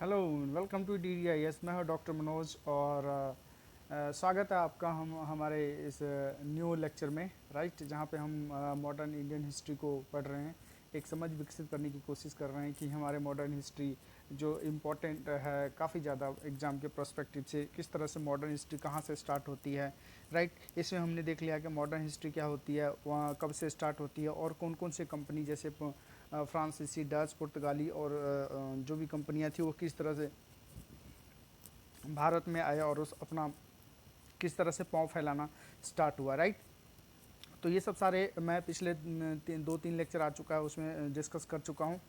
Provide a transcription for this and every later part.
Hello, welcome to DDIS। मैं हूं doctor Manoj और स्वागत है आपका हमारे इस न्यू लेक्चर में, राइट, जहां पे हम मॉडर्न इंडियन हिस्ट्री को पढ़ रहे हैं। एक समझ विकसित करने की कोशिश कर रहे हैं कि हमारे मॉडर्न हिस्ट्री जो इम्पोर्टेंट है काफ़ी ज़्यादा एग्ज़ाम के पर्सपेक्टिव से, किस तरह से मॉडर्न हिस्ट्री कहाँ से स्टार्ट होती है, राइट। इसमें हमने देख लिया कि मॉडर्न हिस्ट्री क्या होती है, वहाँ कब से स्टार्ट होती है और कौन कौन से कंपनी जैसे फ्रांसीसी, डच, पुर्तगाली और जो भी कंपनियां थी वो किस तरह से भारत में आए और उस अपना किस तरह से पांव फैलाना स्टार्ट हुआ, राइट। तो ये सब सारे मैं पिछले 2-3 लेक्चर आ चुका है उसमें डिस्कस कर चुका हूँ।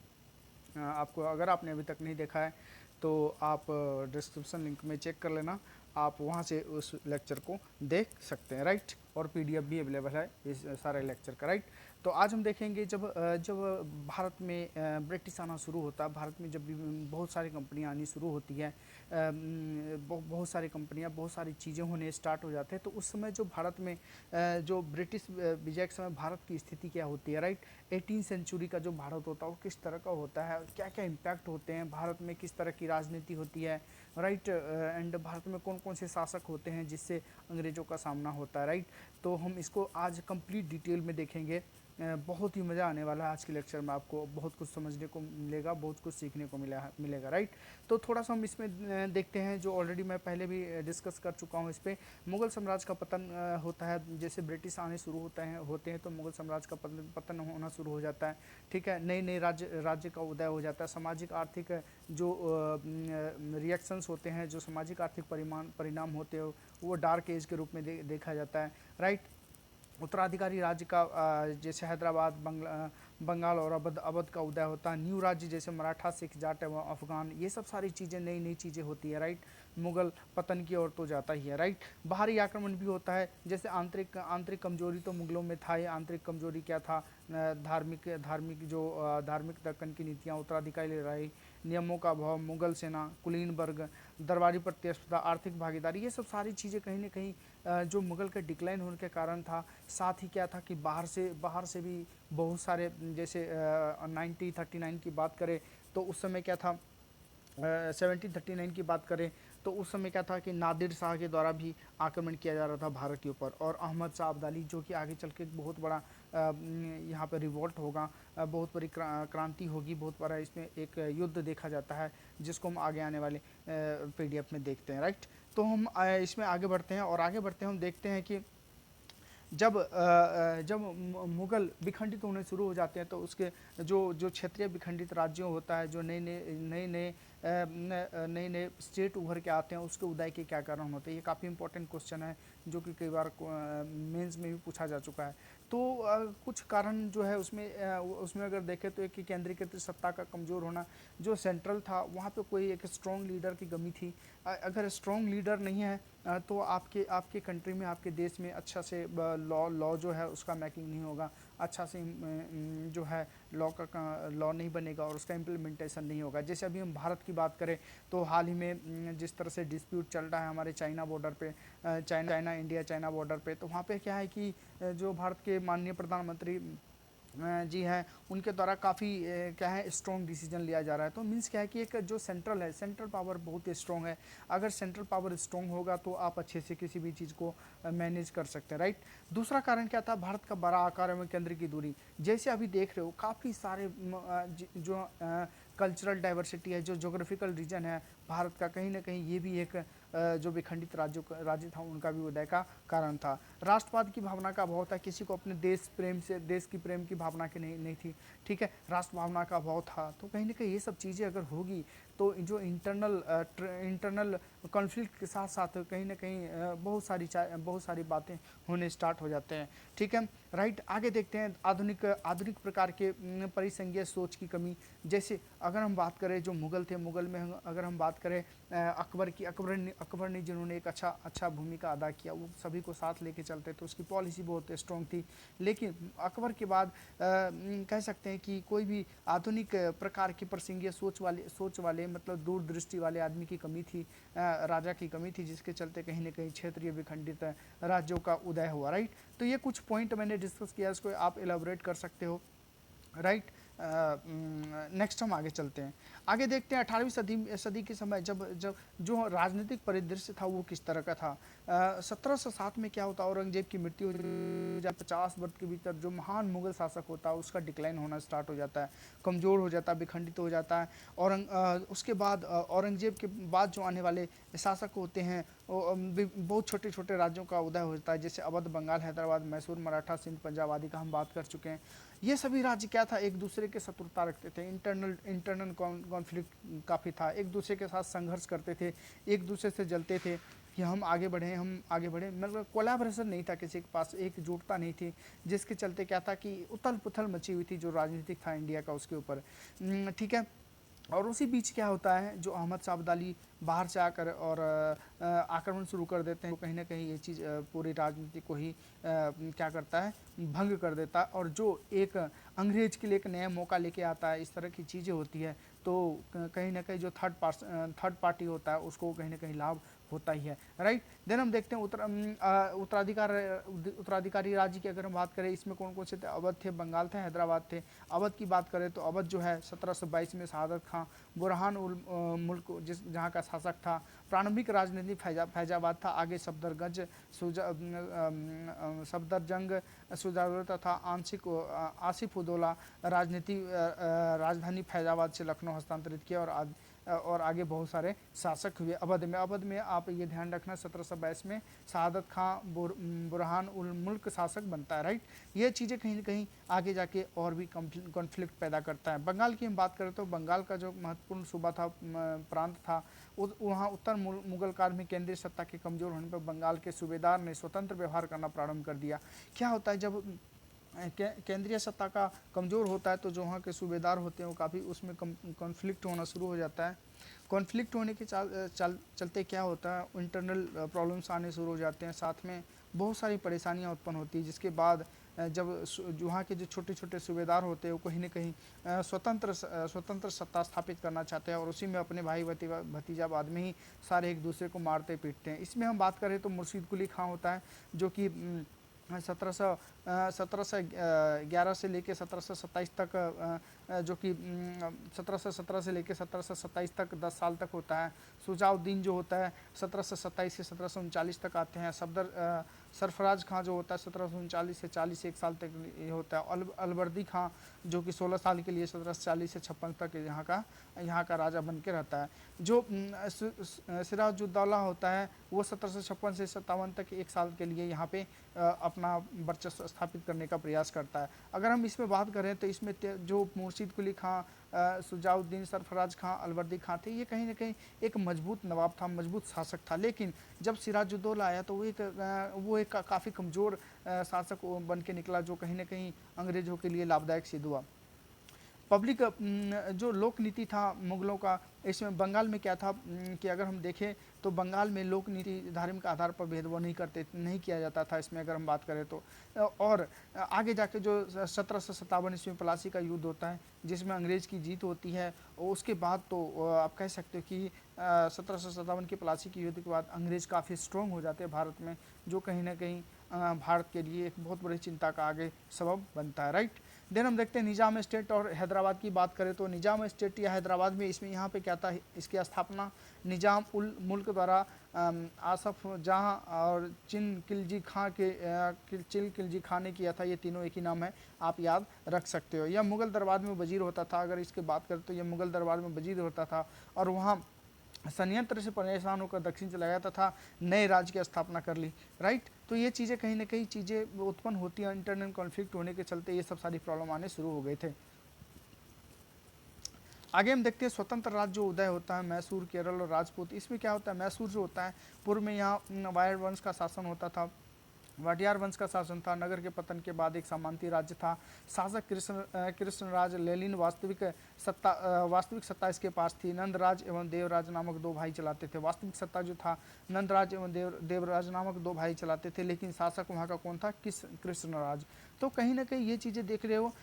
आपको अगर आपने अभी तक नहीं देखा है तो आप डिस्क्रिप्शन लिंक में चेक कर लेना, आप वहाँ से उस लेक्चर को देख सकते हैं, राइट। और PDF भी अवेलेबल है इस सारे लेक्चर का, राइट। तो आज हम देखेंगे जब भारत में ब्रिटिश आना शुरू होता है, भारत में जब भी बहुत सारी कंपनियां आनी शुरू होती हैं, बहुत सारी कंपनियां, बहुत सारी चीज़ें होने स्टार्ट हो जाते हैं, तो उस समय जो भारत में जो ब्रिटिश विजय के समय भारत की स्थिति क्या होती है, राइट। 18 सेंचुरी का जो भारत होता है वो किस तरह का होता है, क्या क्या इम्पैक्ट होते हैं भारत में, किस तरह की राजनीति होती है, राइट। एंड भारत में कौन कौन से शासक होते हैं जिससे अंग्रेजों का सामना होता है, राइट। तो हम इसको आज कंप्लीट डिटेल में देखेंगे। बहुत ही मज़ा आने वाला है आज के लेक्चर में, आपको बहुत कुछ समझने को मिलेगा, बहुत कुछ सीखने को मिलेगा, राइट। तो थोड़ा सा हम इसमें देखते हैं जो ऑलरेडी मैं पहले भी डिस्कस कर चुका हूँ इस पर। मुगल साम्राज्य का पतन होता है, जैसे ब्रिटिश आने शुरू होते हैं तो मुगल साम्राज्य का पतन होना शुरू हो जाता है, ठीक है। नए नए राज्य का उदय हो जाता है, सामाजिक आर्थिक जो रिएक्शंस होते हैं, जो सामाजिक आर्थिक परिणाम होते हैं वो डार्क एज के रूप में देखा जाता है, राइट। उत्तराधिकारी राज्य का जैसे हैदराबाद, बंगाल और अवध का उदय होता है। न्यू राज्य जैसे मराठा, सिख, जाट एवं अफगान, ये सब सारी चीज़ें नई नई चीज़ें होती है, राइट। मुगल पतन की ओर तो जाता ही है, राइट। बाहरी आक्रमण भी होता है, जैसे आंतरिक आंतरिक कमजोरी तो मुगलों में था ही। आंतरिक कमजोरी क्या था, धार्मिक धार्मिक जो धार्मिक दक्कन की नीतियाँ उत्तराधिकारी रही, नियमों का अभाव, मुगल सेना, कुलीन वर्ग, दरबारी प्रतिस्पर्धा, आर्थिक भागीदारी, ये सब सारी चीज़ें कहीं ना कहीं जो मुगल के डिक्लाइन होने के कारण था। साथ ही क्या था कि बाहर से भी बहुत सारे, जैसे 1939 की बात करें तो उस समय क्या था, 1739 की बात करें तो उस समय क्या था कि नादिर शाह के द्वारा भी आक्रमण किया जा रहा था भारत के ऊपर, और अहमद शाह अब्दाली जो कि आगे चल के एक बहुत बड़ा यहाँ पे रिवोल्ट होगा, बहुत बड़ी क्रांति होगी, बहुत बड़ा इसमें एक युद्ध देखा जाता है जिसको हम आगे आने वाले PDF में देखते हैं, राइट। तो हम इसमें आगे बढ़ते हैं और आगे बढ़ते हैं हम देखते हैं कि जब मुगल विखंडित होने शुरू हो जाते हैं तो उसके जो जो क्षेत्रीय विखंडित राज्यों होता है, जो नए नए स्टेट उभर के आते हैं, उसके उदय के क्या कारण होते हैं, ये काफ़ी इंपॉर्टेंट क्वेश्चन है जो कि कई बार मेंस में भी पूछा जा चुका है। तो कुछ कारण जो है उसमें अगर देखें तो एक केंद्रीकृत सत्ता का कमज़ोर होना, जो सेंट्रल था वहाँ पे कोई एक स्ट्रॉन्ग लीडर की कमी थी। अगर स्ट्रॉन्ग लीडर नहीं है तो आपके आपके कंट्री में, आपके देश में अच्छा से लॉ लॉ जो है उसका मेकिंग नहीं होगा, अच्छा से जो है लॉ नहीं बनेगा और उसका इम्प्लीमेंटेशन नहीं होगा। जैसे अभी हम भारत की बात करें तो हाल ही में जिस तरह से डिस्प्यूट चल रहा है हमारे चाइना बॉर्डर पे, चाइना इंडिया चाइना बॉर्डर पे, तो वहाँ पे क्या है कि जो भारत के माननीय प्रधानमंत्री जी हैं, उनके द्वारा काफ़ी क्या है स्ट्रॉन्ग डिसीजन लिया जा रहा है। तो मीन्स क्या है कि एक जो सेंट्रल है, सेंट्रल पावर बहुत स्ट्रॉन्ग है। अगर सेंट्रल पावर स्ट्रॉन्ग होगा तो आप अच्छे से किसी भी चीज़ को मैनेज कर सकते हैं, राइट। दूसरा कारण क्या था, भारत का बड़ा आकार एवं केंद्र की दूरी। जैसे अभी देख रहे हो काफ़ी सारे जो कल्चरल डाइवर्सिटी है, जो जोग्राफिकल रीजन है भारत का, कहीं ना कहीं ये भी एक जो विखंडित राज्य था उनका भी उदय का कारण था। राष्ट्रवाद की भावना का अभाव था, किसी को अपने देश की प्रेम की भावना की नहीं थी, ठीक है। राष्ट्र भावना का अभाव था, तो कहीं ना कहीं ये सब चीज़ें अगर होगी तो जो इंटरनल कॉन्फ्लिक्ट के साथ साथ कहीं ना कहीं बहुत सारी बातें होने स्टार्ट हो जाते हैं, ठीक है, राइट। आगे देखते हैं आधुनिक आधुनिक प्रकार के परिसंघीय सोच की कमी। जैसे अगर हम बात करें जो मुगल थे, मुगल में अगर हम बात करें अकबर ने जिन्होंने एक अच्छा भूमिका अदा किया, वो सभी को साथ लेके चलते थे, उसकी पॉलिसी बहुत स्ट्रॉन्ग थी। लेकिन अकबर के बाद कह सकते हैं कि कोई भी आधुनिक प्रकार की प्रसंगीय सोच वाले मतलब दूरदृष्टि वाले आदमी की कमी थी, राजा की कमी थी, जिसके चलते कहीं ना कहीं क्षेत्रीय विखंडित राज्यों का उदय हुआ, राइट। तो ये कुछ पॉइंट मैंने डिस्कस किया, इसको आप एलाबोरेट कर सकते हो, राइट। नेक्स्ट हम आगे चलते हैं, आगे देखते हैं 18वीं सदी के समय जब जब जो राजनीतिक परिदृश्य था वो किस तरह का था। 1707 में क्या होता है, औरंगजेब की मृत्यु हो जाती है। 50 वर्ष के भीतर जो महान मुगल शासक होता है उसका डिक्लाइन होना स्टार्ट हो जाता है, कमज़ोर हो जाता है, विखंडित हो जाता है। उसके बाद औरंगजेब के बाद जो आने वाले शासक होते हैं बहुत छोटे छोटे राज्यों का उदय होता है, जैसे अवध, बंगाल, हैदराबाद, मैसूर, मराठा, सिंध, पंजाब आदि का हम बात कर चुके हैं। ये सभी राज्य क्या था, एक दूसरे के शत्रुता रखते थे, इंटरनल कॉन्फ्लिक्ट काफ़ी था, एक दूसरे के साथ संघर्ष करते थे, एक दूसरे से जलते थे कि हम आगे बढ़ें, मतलब कोलैबोरेशन नहीं था, किसी के पास एकजुटता नहीं थी, जिसके चलते क्या था कि उथल पुथल मची हुई थी जो राजनीतिक था इंडिया का उसके ऊपर। ठीक है। और उसी बीच क्या होता है, जो अहमद शाह अब्दाली बाहर से आकर और आक्रमण शुरू कर देते हैं, तो कहीं ना कहीं ये चीज़ पूरी राजनीति को ही क्या करता है, भंग कर देता है, और जो एक अंग्रेज के लिए एक नया मौका लेके आता है, इस तरह की चीज़ें होती है, तो कहीं ना कहीं जो थर्ड पार्टी होता है उसको कहीं ना कहीं लाभ होता ही है, राइट। देन हम देखते हैं उत्तराधिकारी राज्य की अगर हम बात करें, इसमें कौन कौन से थे, अवध थे, बंगाल थे, हैदराबाद थे। अवध की बात करें तो अवध जो है 1722 में शहादत खां बुरहान उल मुल्क जहाँ का शासक था। प्रारंभिक राजनीति फैजाबाद था, आगे सफदरजंग सुजाउर तथा आसिफ उदौला राजधानी फैजाबाद से लखनऊ हस्तांतरित किया, और आगे बहुत सारे शासक हुए अवध में आप ये ध्यान रखना 1722 में शहादत खां बुरहान उल मुल्क शासक बनता है, राइट। ये चीज़ें कहीं ना कहीं आगे जाके और भी कॉन्फ्लिक्ट पैदा करता है। बंगाल की हम बात करें तो बंगाल का जो महत्वपूर्ण सूबा था, प्रांत था, वहाँ उत्तर मुगल काल में केंद्रीय सत्ता के कमज़ोर होने पर बंगाल के सूबेदार ने स्वतंत्र व्यवहार करना प्रारंभ कर दिया। क्या होता है, जब केंद्रीय सत्ता का कमज़ोर होता है तो जो वहाँ के सूबेदार होते हैं वो काफ़ी उसमें कॉन्फ्लिक्ट होना शुरू हो जाता है। कॉन्फ्लिक्ट होने के चलते क्या होता है, इंटरनल प्रॉब्लम्स आने शुरू हो जाते हैं, साथ में बहुत सारी परेशानियाँ उत्पन्न होती है, जिसके बाद जब वहाँ के जो छोटे छोटे सूबेदार होते हैं वो कहीं ना कहीं स्वतंत्र सत्ता स्थापित करना चाहते हैं, और उसी में अपने भाई भतीजावाद में ही सारे एक दूसरे को मारते पीटते हैं। इसमें हम बात करें तो मुर्शीद कुली खां होता है, जो कि 1711 से लेकर 1727 तक, जो कि 1717 से लेकर 1727 तक 10 साल तक होता है। सुजाउद्दीन जो होता है 1727 से 1739 तक आते हैं। सरफराज खां जो होता है 1739 से 41 साल तक ये होता है। अलवर्दी खां जो कि 16 साल के लिए 1740 से 56 तक यहाँ का राजा बन के रहता है। जो सिराजुद्दौला होता है वो 1756 से 57 तक 1 साल के लिए यहाँ पे अपना वर्चस्व स्थापित करने का प्रयास करता है। अगर हम इसमें बात करें तो इसमें जो मुर्शीद कुली खां, सुजाउद्दीन, सरफराज खां, अलवर्दी खां थे, ये कहीं ना कहीं एक मजबूत नवाब था, मजबूत शासक था। लेकिन जब सिराजुद्दौला आया तो वो एक काफ़ी कमज़ोर शासक बन के निकला, जो कहीं ना कहीं अंग्रेज़ों के लिए लाभदायक सिद्ध हुआ। पब्लिक जो लोक नीति था मुगलों का, इसमें बंगाल में क्या था कि अगर हम देखें तो बंगाल में लोक नीति धार्मिक आधार पर भेदभाव नहीं किया जाता था, इसमें अगर हम बात करें तो। और आगे जाके जो 1757 ईस्वी में प्लासी का युद्ध होता है जिसमें अंग्रेज़ की जीत होती है, और उसके बाद तो आप कह सकते हो कि 1757 के प्लासी के युद्ध के बाद अंग्रेज़ काफ़ी स्ट्रॉन्ग हो जाते हैं भारत में, जो कहीं ना कहीं भारत के लिए एक बहुत बड़ी चिंता का आगे सबब बनता है, राइट। देन हम देखते हैं निज़ाम स्टेट और हैदराबाद की बात करें तो निज़ाम स्टेट या हैदराबाद में इसमें यहाँ पे क्या था, इसकी स्थापना निज़ाम उल मुल्क द्वारा आसफ जहाँ और चिल खिलजी खां ने किया था। ये तीनों एक ही नाम है, आप याद रख सकते हो। यह मुग़ल दरबार में वजीर होता था। अगर इसकी बात करें तो यह मुग़ल दरबार में वजीर होता था, और वहाँ संयंत्र से परेशान होकर दक्षिण चला गया तथा नए राज्य की स्थापना कर ली, राइट। तो ये चीज़ें कहीं ना कहीं चीज़ें उत्पन्न होती हैं, इंटरनल कॉन्फ्लिक्ट होने के चलते ये सब सारी प्रॉब्लम आने शुरू हो गए थे। आगे हम देखते हैं स्वतंत्र राज्य जो उदय होता है, मैसूर, केरल और राजपूत। इसमें क्या होता है, मैसूर जो होता है पूर्व में यहाँ वायर वंश का शासन होता था, वाटियार वंश का शासन था। नगर के पतन के बाद एक सामंती राज्य था। शासक कृष्णराज लेलिन वास्तविक सत्ता इसके पास थी। नंदराज एवं देवराज नामक दो भाई चलाते थे। वास्तविक सत्ता जो था नंदराज एवं देवराज नामक दो भाई चलाते थे, लेकिन शासक वहाँ का कौन था, कृष्णराज। तो कहीं ना कहीं ये चीज़ें देख रहे हो,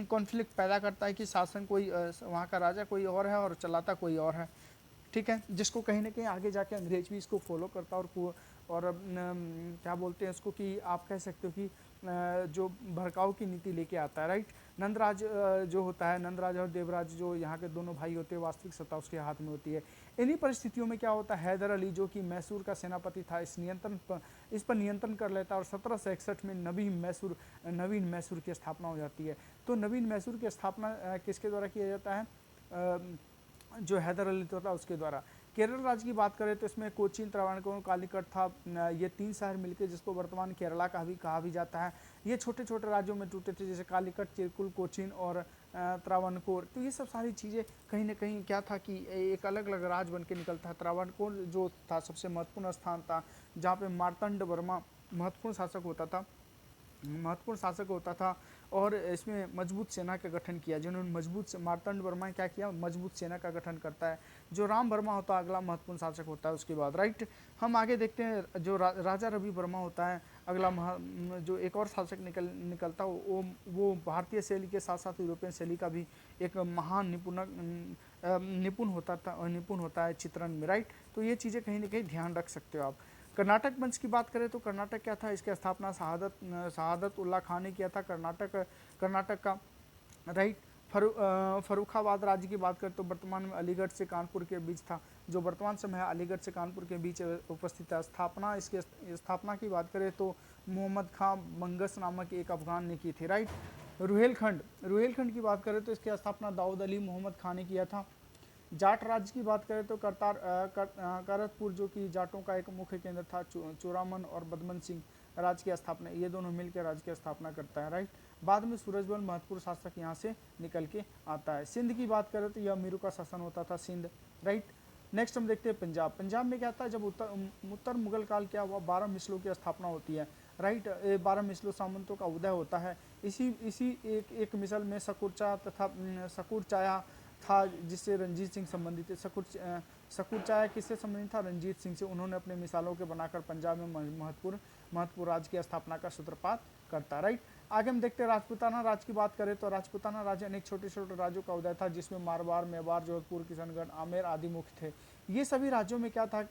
कॉन्फ्लिक्ट पैदा करता है कि शासन कोई वहाँ का राजा कोई और है और चलाता कोई और है, ठीक है, जिसको कहीं ना कहीं आगे जाके अंग्रेज भी इसको फॉलो करता और क्या बोलते हैं इसको कि आप कह सकते हो कि जो भड़काऊ की नीति लेके आता है, राइट। नंदराज जो होता है, नंदराज और देवराज जो यहाँ के दोनों भाई होते हैं, वास्तविक सत्ता उसके हाथ में होती है। इन्हीं परिस्थितियों में क्या होता है, हैदर अली जो कि मैसूर का सेनापति था, इस पर नियंत्रण कर लेता है और 1761 में नवीन मैसूर की स्थापना हो जाती है। तो नवीन मैसूर की स्थापना किसके द्वारा किया जाता है, जो हैदर अली था उसके द्वारा। केरल राज्य की बात करें तो इसमें कोचीन, त्रावणकोर, कालीकट था, ये 3 शहर मिलकर जिसको वर्तमान केरला का भी कहा भी जाता है। ये छोटे छोटे राज्यों में टूटे थे, जैसे कालीकट, चिरकुल, कोचीन और त्रावणकोर। तो ये सब सारी चीज़ें कहीं ना कहीं क्या था कि एक अलग अलग राज्य बन के निकलता है। त्रावणकोर जो था सबसे महत्वपूर्ण स्थान था, जहाँ पे मार्तंड वर्मा महत्वपूर्ण शासक होता था और इसमें मजबूत सेना का गठन किया। जिन्होंने मार्तंड वर्मा ने क्या किया, मजबूत सेना का गठन करता है। जो राम वर्मा होता है अगला महत्वपूर्ण शासक होता है उसके बाद, राइट। हम आगे देखते हैं जो राजा रवि वर्मा होता है अगला जो एक और शासक निकलता है, वो भारतीय शैली के साथ साथ यूरोपियन शैली का भी एक महान निपुण होता है चित्रण में, राइट। तो ये चीज़ें कहीं ना कहीं ध्यान रख सकते हो आप। कर्नाटक वंश की बात करें तो कर्नाटक क्या था, इसकी स्थापना शहादत उल्ला खान ने किया था। कर्नाटक का, राइट। फरुखाबाद राज्य की बात करें तो वर्तमान में अलीगढ़ से कानपुर के बीच था, जो वर्तमान समय है अलीगढ़ से कानपुर के बीच उपस्थित है। इसकी स्थापना की बात करें तो मोहम्मद खां बंगस नामक एक अफगान ने की थी, राइट। रुहेलखंड की बात करें तो इसकी स्थापना दाऊद अली मोहम्मद खान ने किया था। जाट राज्य की बात करें तो करतपुर जो कि जाटों का एक मुख्य केंद्र था, चोरामन और बदमन सिंह राज्य की स्थापना, ये दोनों मिलकर राज्य की स्थापना करता है, राइट। बाद में सूरजमल महत्वपूर्ण शासक यहाँ से निकल के आता है। सिंध की बात करें तो यह मीरू का शासन होता था, सिंध, राइट। नेक्स्ट हम देखते हैं पंजाब में क्या था, जब उत्तर मुगल काल क्या हुआ, 12 मिसलों की स्थापना होती है, राइट। 12 मिसलों सामंतों का उदय होता है। इसी एक मिसल में सकूर चाया था, जिससे रंजीत सिंह संबंधित है। सकूर चाया किससे संबंधित था, रंजीत सिंह से। उन्होंने अपने मिसालों के बनाकर पंजाब में महत्वपूर्ण राज्य की स्थापना का सूत्रपात करता, राइट। आगे हम देखते हैं राजपूताना राज्य की बात करें तो राजपूताना राज्य अनेक छोटे छोटे राज्यों का उदय था, जिसमें मारवाड़, मेवाड़, जोधपुर, किशनगढ़, आमेर आदि मुख्य थे। ये सभी राज्यों में क्या था,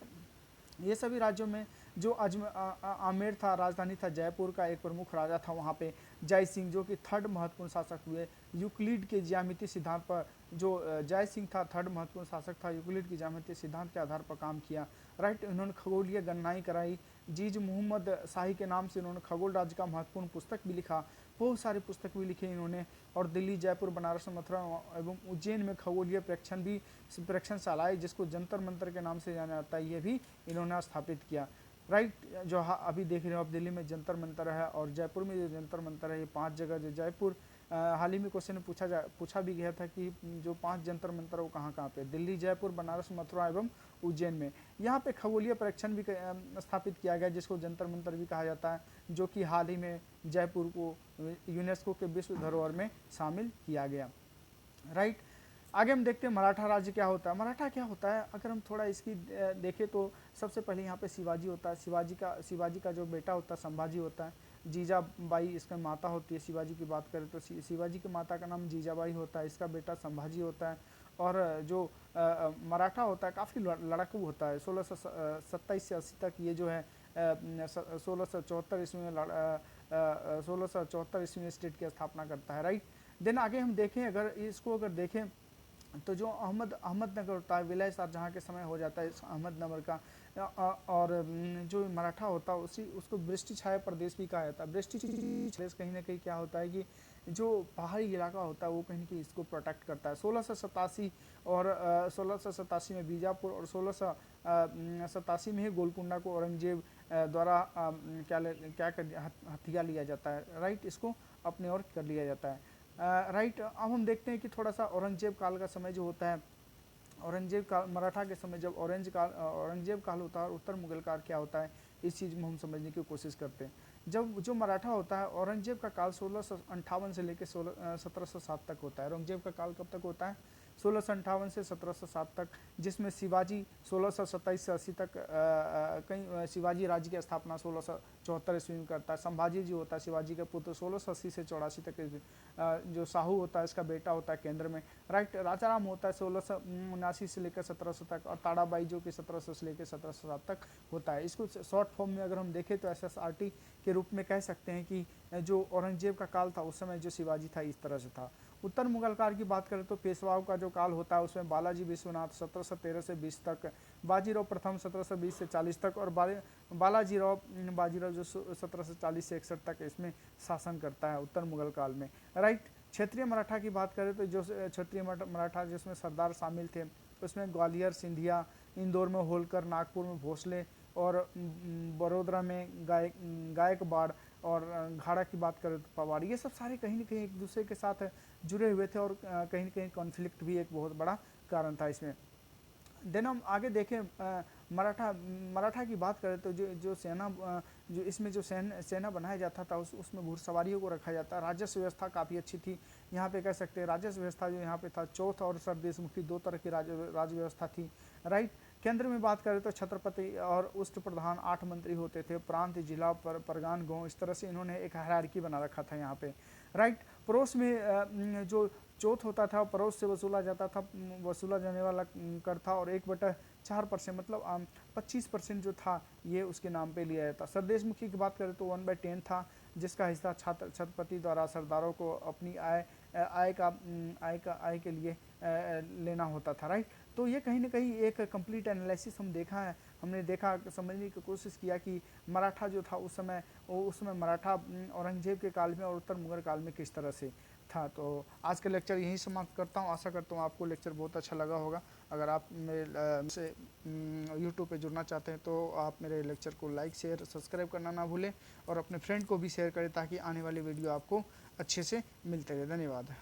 ये सभी राज्यों में जो आमेर था राजधानी था, जयपुर का एक प्रमुख राजा था वहाँ पे जय सिंह, जो कि थर्ड महत्वपूर्ण शासक हुए। यूक्लिड के ज्यामितीय सिद्धांत पर जो जय सिंह था थर्ड महत्वपूर्ण शासक था, यूक्लिड के ज्यामितीय सिद्धांत के आधार पर काम किया, राइट। इन्होंने खगोलीय गणनाएं कराई। जीज मोहम्मद शाही के नाम से इन्होंने खगोल राज्य का महत्वपूर्ण पुस्तक भी लिखा, बहुत सारी पुस्तक भी लिखे इन्होंने। और दिल्ली, जयपुर, बनारस, मथुरा एवं उज्जैन में खगोलीय प्रक्षणशालाएं, जिसको जंतर मंतर के नाम से जाना जाता है, ये भी इन्होंने स्थापित किया, राइट। जो अभी देख रहे हो आप, दिल्ली में जंतर मंतर है और जयपुर में जो जंतर मंतर है, ये 5 जगह जो जयपुर हाल ही में क्वेश्चन में पूछा भी गया था कि जो 5 जंतर मंतर वो कहाँ पे, दिल्ली, जयपुर, बनारस, मथुरा एवं उज्जैन में। यहाँ पे खगोलीय परीक्षण भी स्थापित किया गया, जिसको जंतर मंतर भी कहा जाता है, जो कि हाल ही में जयपुर को यूनेस्को के विश्व धरोहर में शामिल किया गया, राइट। आगे हम देखते हैं मराठा राज्य क्या होता है। मराठा क्या होता है, अगर हम थोड़ा इसकी देखें तो सबसे पहले यहाँ पे शिवाजी होता है। शिवाजी का जो बेटा होता है संभाजी होता है। जीजाबाई इसका माता होती है। शिवाजी की बात करें तो शिवाजी की माता का नाम जीजाबाई होता है, इसका बेटा संभाजी होता है। और जो मराठा होता है काफ़ी लड़ाकू होता है। 1627 से 80 तक ये जो है 1674 ईस्वी में 1674 ईस्वी में स्टेट की स्थापना करता है, राइट। देन आगे हम देखें, अगर देखें तो जो अहमदनगर होता है, विलय शाहजहाँ के समय हो जाता है इस अहमदनगर का। और जो मराठा होता है उसको वृष्टि छाया प्रदेश भी कहा जाता है। वृष्टि प्रदेश कहीं ना कहीं क्या होता है कि जो पहाड़ी इलाका होता है वो कहीं ना कहीं इसको प्रोटेक्ट करता है। 1687 में बीजापुर और 1687 में ही गोलकुंडा को औरंगजेब द्वारा हथिया लिया जाता है, राइट। इसको अपने ओर कर लिया जाता है, राइट। अब हम देखते हैं कि थोड़ा सा औरंगजेब काल का समय जो होता है, औरंगजेब काल मराठा के समय जब औरंगजेब काल होता है और उत्तर मुगल काल क्या होता है, इस चीज़ में हम समझने की कोशिश करते हैं। जब जो मराठा होता है, औरंगजेब का काल 1658 से लेकर 1707 तक होता है। औरंगजेब का काल कब तक होता है, 1658 से 1707 तक, जिसमें शिवाजी 1627 से 80 तक कहीं शिवाजी राज्य की स्थापना 1674 ईस्वी में करता है। संभाजी जी होता है शिवाजी के पुत्र, 1680 से 84 तक जो साहू होता है इसका बेटा होता है केंद्र में, राइट। राजाराम होता है 1679 से लेकर 1700 तक, और ताड़ाबाई जो कि 1700 से लेकर 1707 तक होता है। इसको शॉर्ट फॉर्म में अगर हम देखें तो SSRT के रूप में कह सकते हैं कि जो औरंगजेब का काल था उस समय जो शिवाजी था इस तरह से था। उत्तर मुगल काल की बात करें तो पेशवाओं का जो काल होता है उसमें बालाजी विश्वनाथ 1713 से 20 तक, बाजीराव प्रथम 1720 से 40 तक, और बाजीराव जो 1740 से 61 तक इसमें शासन करता है उत्तर मुगल काल में, राइट। क्षेत्रीय मराठा की बात करें तो जो क्षेत्रीय मराठा जिसमें सरदार शामिल थे उसमें ग्वालियर सिंधिया, इंदौर में होलकर, नागपुर में भोसले, और बड़ोदरा में गायकवाड़, और घाड़ा की बात करें तो पवार। ये सब सारे कहीं ना कहीं एक दूसरे के साथ जुड़े हुए थे, और कहीं ना कहीं कॉन्फ्लिक्ट भी एक बहुत बड़ा कारण था इसमें। देन हम आगे देखें मराठा की बात करें तो जो सेना जो इसमें जो सेना बनाया जाता था उसमें घुड़सवारियों को रखा जाता। राजस्व व्यवस्था काफ़ी अच्छी थी यहाँ पे, कह सकते हैं राजस्व व्यवस्था जो यहाँ पे था चौथ और सरदेशमुखी दो तरह की राज व्यवस्था थी, राइट। केंद्र में बात करें तो छत्रपति और उष्ट प्रधान 8 मंत्री होते थे, प्रांत, जिला, परगान, गांव, इस तरह से इन्होंने एक हायरार्की बना रखा था यहाँ पे, राइट। पड़ोस में जो चौथ होता था पड़ोस से वसूला जाने वाला कर था, और 1/4% मतलब 25% जो था ये उसके नाम पे लिया जाता। सरदेशमुखी की बात करें तो 1/10 था, जिसका हिस्सा छत्रपति द्वारा सरदारों को अपनी आय के लिए लेना होता था, राइट। तो ये कहीं ना कहीं एक कंप्लीट एनालिसिस हमने देखा, समझने की कोशिश किया कि मराठा जो था उस समय मराठा औरंगजेब के काल में और उत्तर मुगल काल में किस तरह से था। तो आज का लेक्चर यहीं समाप्त करता हूँ। आशा करता हूँ आपको लेक्चर बहुत अच्छा लगा होगा। अगर आप मेरे से यूट्यूब पे जुड़ना चाहते हैं तो आप मेरे लेक्चर को लाइक, शेयर, सब्सक्राइब करना ना भूलें, और अपने फ्रेंड को भी शेयर करें ताकि आने वाली वीडियो आपको अच्छे से मिलते रहे। धन्यवाद।